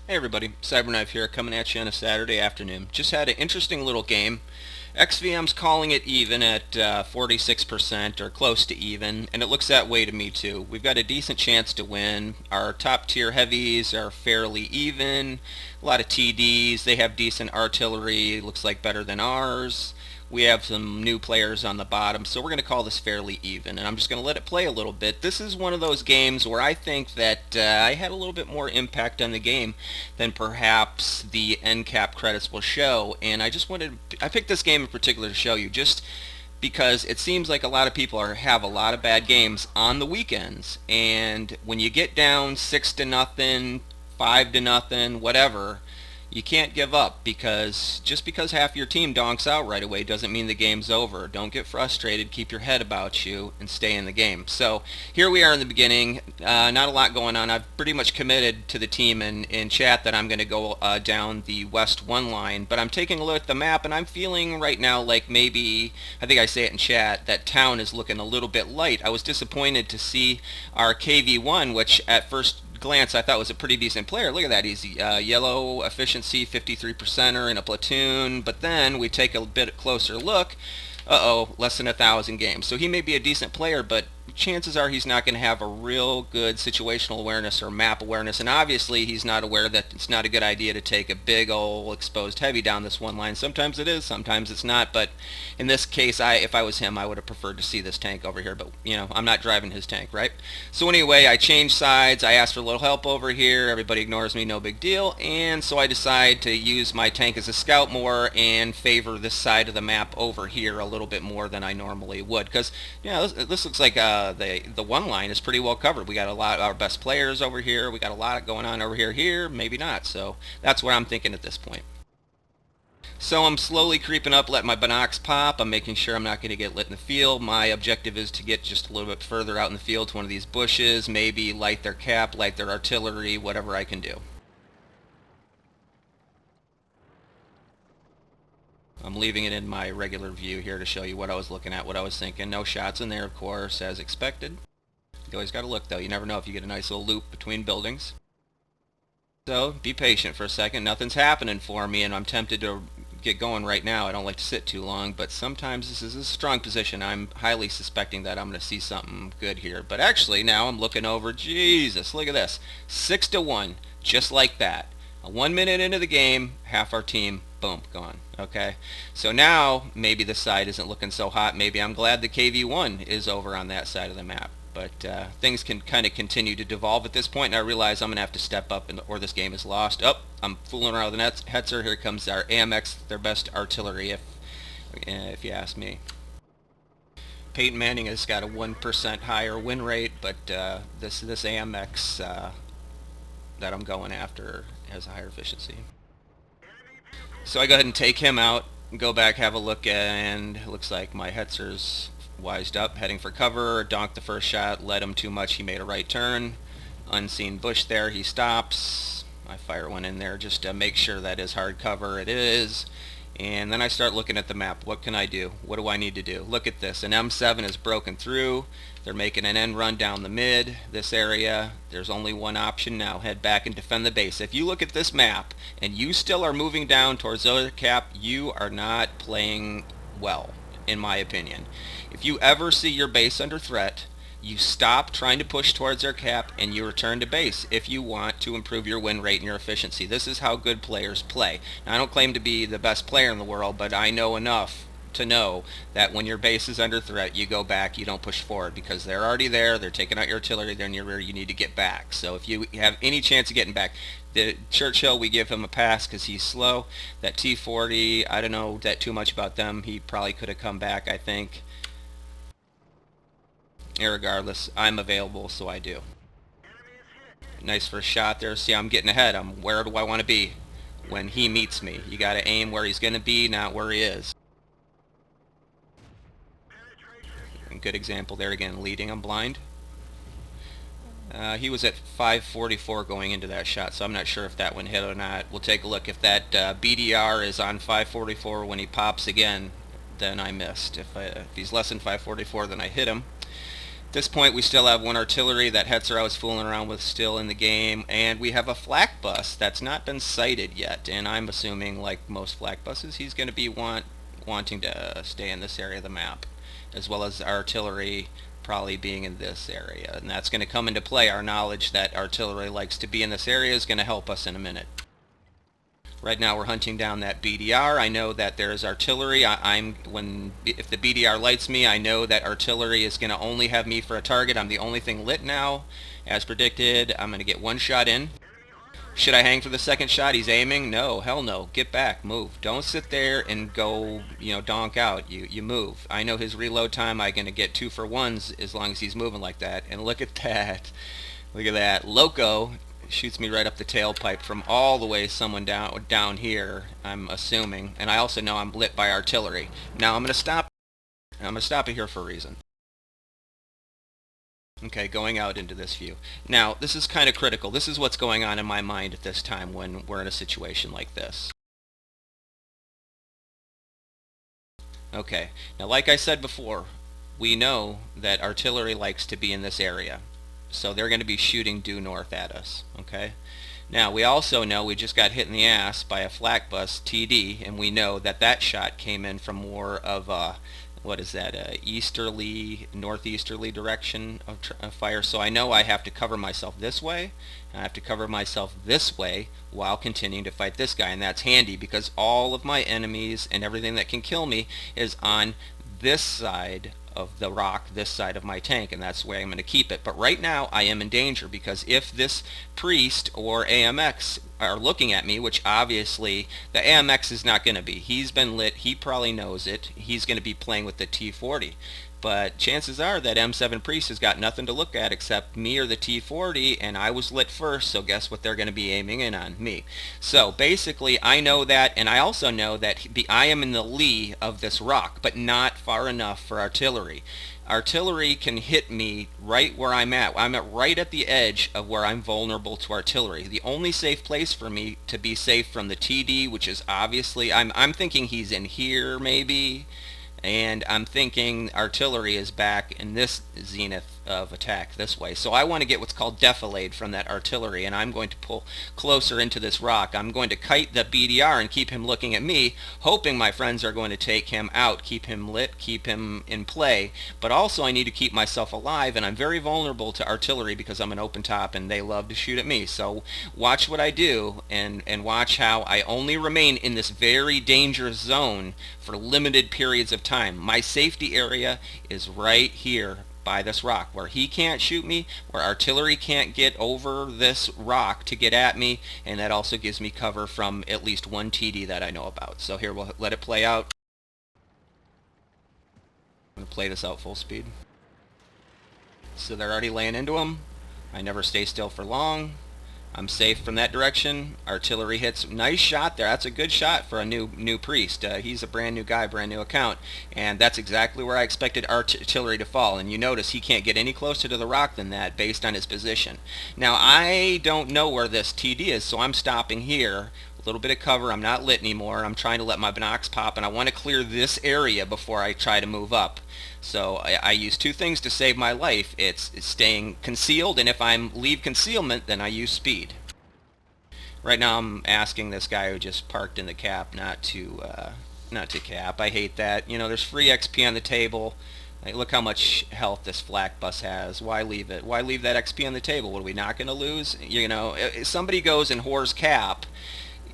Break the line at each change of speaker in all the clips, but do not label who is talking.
Hey everybody, CyberKnife here, coming at you on a Saturday afternoon. Just had an interesting little game. XVM's calling it even at 46% or close to even, and it looks that way to me too. We've got a decent chance to win. Our top tier heavies are fairly even. A lot of TDs, they have decent artillery, looks like better than ours. We have some new players on the bottom, so we're going to call this fairly even, and I'm just going to let it play a little bit. This is one of those games where I think that I had a little bit more impact on the game than perhaps the end cap credits will show, and I picked this game in particular to show you just because it seems like a lot of people have a lot of bad games on the weekends, and when you get down 6-0, 5-0, whatever, you can't give up, because just because half your team donks out right away doesn't mean the game's over. Don't get frustrated, keep your head about you, and stay in the game. So here we are in the beginning. Not a lot going on. I've pretty much committed to the team in chat that I'm going to go down the west one line, but I'm taking a look at the map and I'm feeling right now like maybe, I think I say it in chat, that town is looking a little bit light. I was disappointed to see our KV1, which at first glance I thought was a pretty decent player. Look at that, he's yellow efficiency 53%er in a platoon, but then we take a bit closer look. Less than 1,000 games. So he may be a decent player, but chances are he's not going to have a real good situational awareness or map awareness, and obviously he's not aware that it's not a good idea to take a big old exposed heavy down this one line. Sometimes it is, sometimes it's not, but in this case, if I was him, I would have preferred to see this tank over here, but I'm not driving his tank, right? So anyway, I changed sides, I asked for a little help over here, everybody ignores me, no big deal, and so I decide to use my tank as a scout more and favor this side of the map over here a little bit more than I normally would, because this looks like the one line is pretty well covered. We got a lot of our best players over here. We got a lot going on over here, maybe not. So that's what I'm thinking at this point. So I'm slowly creeping up, letting my binocs pop. I'm making sure I'm not going to get lit in the field. My objective is to get just a little bit further out in the field to one of these bushes, maybe light their cap, light their artillery, whatever I can do. I'm leaving it in my regular view here to show you what I was looking at, what I was thinking. No shots in there, of course, as expected. You always got to look, though. You never know if you get a nice little loop between buildings. So be patient for a second. Nothing's happening for me, and I'm tempted to get going right now. I don't like to sit too long, but sometimes this is a strong position. I'm highly suspecting that I'm going to see something good here. But actually, now I'm looking over. Jesus, look at this. 6-1, just like that. 1 minute into the game, half our team, boom, gone. Okay, so now maybe the side isn't looking so hot. Maybe I'm glad the KV1 is over on that side of the map. But things can kind of continue to devolve at this point, and I realize I'm going to have to step up or this game is lost. Oh, I'm fooling around with the Hetzer. Here comes our AMX, their best artillery, if you ask me. Peyton Manning has got a 1% higher win rate, but this AMX that I'm going after has a higher efficiency. So I go ahead and take him out, go back, have a look, and it looks like my Hetzer's wised up, heading for cover, donked the first shot, led him too much, he made a right turn. Unseen bush there, he stops. I fire one in there just to make sure that is hard cover. It is. And then I start looking at the map. What can I do? What do I need to do? Look at this. An M7 is broken through. They're making an end run down the mid, this area. There's only one option now. Head back and defend the base. If you look at this map and you still are moving down towards the other cap, you are not playing well, in my opinion. If you ever see your base under threat, you stop trying to push towards their cap and you return to base if you want to improve your win rate and your efficiency. This is how good players play. Now, I don't claim to be the best player in the world, but I know enough to know that when your base is under threat, you go back, you don't push forward, because they're already there, they're taking out your artillery, they're in your rear, you need to get back. So if you have any chance of getting back, the Churchill, we give him a pass because he's slow. That T-40, I don't know that too much about them. He probably could have come back, I think. Irregardless, I'm available, so I do. Nice first shot there. See, I'm getting ahead. Where do I want to be when he meets me? You got to aim where he's going to be, not where he is. Good example there again, leading. I'm blind. He was at 544 going into that shot, so I'm not sure if that one hit or not. We'll take a look. If that BDR is on 544 when he pops again, then I missed. If he's less than 544, then I hit him. this point, we still have one artillery. That Hetzer I was fooling around with still in the game, and we have a flak bus that's not been sighted yet. And I'm assuming, like most flak buses, he's going to be wanting to stay in this area of the map, as well as artillery probably being in this area. And that's going to come into play. Our knowledge that artillery likes to be in this area is going to help us in a minute. Right now we're hunting down that BDR. I know that there's artillery. If the BDR lights me, I know that artillery is going to only have me for a target. I'm the only thing lit now. As predicted, I'm going to get one shot in. Should I hang for the second shot? He's aiming. No, hell no. Get back. Move. Don't sit there and go, donk out. You move. I know his reload time. I'm going to get 2 for 1s as long as he's moving like that. And look at that. Look at that. Loco shoots me right up the tailpipe from all the way someone down here, I'm assuming. And I also know I'm lit by artillery. Now I'm going to stop. I'm going to stop it here for a reason. Okay, going out into this view. Now, this is kind of critical. This is what's going on in my mind at this time when we're in a situation like this. Okay, now like I said before, we know that artillery likes to be in this area. So they're going to be shooting due north at us. Okay. Now we also know we just got hit in the ass by a flak bus TD, and we know that that shot came in from more of a easterly, northeasterly direction of fire. So I know I have to cover myself this way, and I have to cover myself this way while continuing to fight this guy, and that's handy because all of my enemies and everything that can kill me is on this side of the rock, this side of my tank, and that's the way I'm going to keep it. But right now I am in danger because if this priest or AMX are looking at me, which obviously the AMX is not going to be. He's been lit. He probably knows it. He's going to be playing with the T40. But chances are that M7 Priest has got nothing to look at except me or the T40, and I was lit first, so guess what they're going to be aiming in on? Me. So basically I know that, and I also know that I am in the lee of this rock, but not far enough for artillery. Artillery can hit me right where I'm at. I'm right at the edge of where I'm vulnerable to artillery. The only safe place for me to be safe from the TD, which is obviously, I'm thinking he's in here maybe, and I'm thinking artillery is back in this zenith of attack this way. So I want to get what's called defilade from that artillery, and I'm going to pull closer into this rock. I'm going to kite the BDR and keep him looking at me, hoping my friends are going to take him out, keep him lit, keep him in play. But also I need to keep myself alive, and I'm very vulnerable to artillery because I'm an open top and they love to shoot at me. So watch what I do, and watch how I only remain in this very dangerous zone for limited periods of time. My safety area is right here by this rock, where he can't shoot me, where artillery can't get over this rock to get at me, and that also gives me cover from at least one TD that I know about. So here, we'll let it play out. I'm going to play this out full speed. So they're already laying into him. I never stay still for long. I'm safe from that direction. Artillery hits. Nice shot there. That's a good shot for a new priest. He's a brand new guy, brand new account, and that's exactly where I expected artillery to fall. And you notice he can't get any closer to the rock than that based on his position. Now I don't know where this TD is, so I'm stopping here. A little bit of cover. I'm not lit anymore. I'm trying to let my binocs pop, and I want to clear this area before I try to move up. So I use two things to save my life. It's staying concealed, and if I leave concealment, then I use speed. Right now I'm asking this guy who just parked in the cap not to cap. I hate that. You know, there's free XP on the table. Like, look how much health this flak bus has. Why leave it? Why leave that XP on the table? What, are we not going to lose? You know, if somebody goes and whores cap,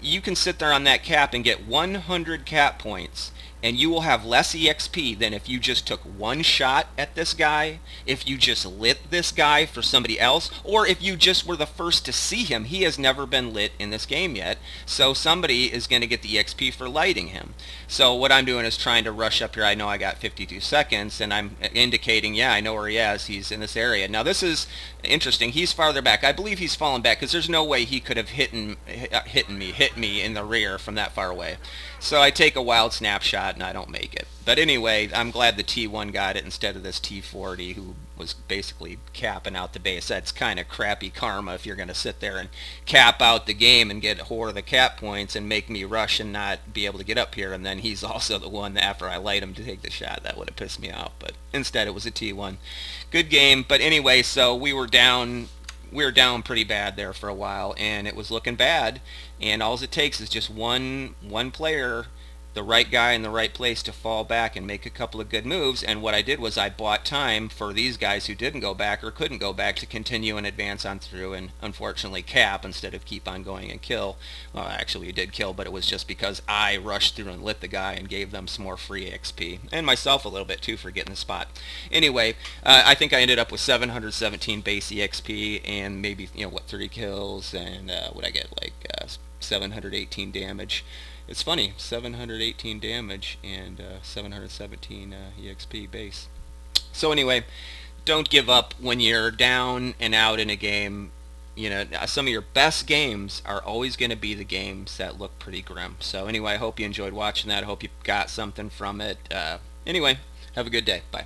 you can sit there on that cap and get 100 cap points, and you will have less EXP than if you just took one shot at this guy, if you just lit this guy for somebody else, or if you just were the first to see him. He has never been lit in this game yet, so somebody is going to get the EXP for lighting him. So what I'm doing is trying to rush up here. I know I got 52 seconds, and I'm indicating, yeah, I know where he is. He's in this area. Now this is interesting. He's farther back. I believe he's fallen back because there's no way he could have hit me in the rear from that far away. So I take a wild snapshot. and I don't make it. But anyway, I'm glad the T1 got it instead of this T40, who was basically capping out the base. That's kind of crappy karma if you're going to sit there and cap out the game and get whore the cap points and make me rush and not be able to get up here, and then he's also the one after I light him to take the shot. That would have pissed me off, but instead it was a T1. Good game. But anyway, so we were down pretty bad there for a while, and it was looking bad, and all it takes is just one player, the right guy in the right place, to fall back and make a couple of good moves. And what I did was I bought time for these guys who didn't go back or couldn't go back to continue and advance on through and unfortunately cap instead of keep on going and kill. Well, actually we did kill, but it was just because I rushed through and lit the guy and gave them some more free XP, and myself a little bit too for getting the spot. Anyway, I think I ended up with 717 base EXP and maybe 30 kills, and what I get, like 718 damage. It's funny, 718 damage and 717 EXP base. So anyway, don't give up when you're down and out in a game. Some of your best games are always going to be the games that look pretty grim. So anyway, I hope you enjoyed watching that. I hope you got something from it. Anyway, have a good day. Bye.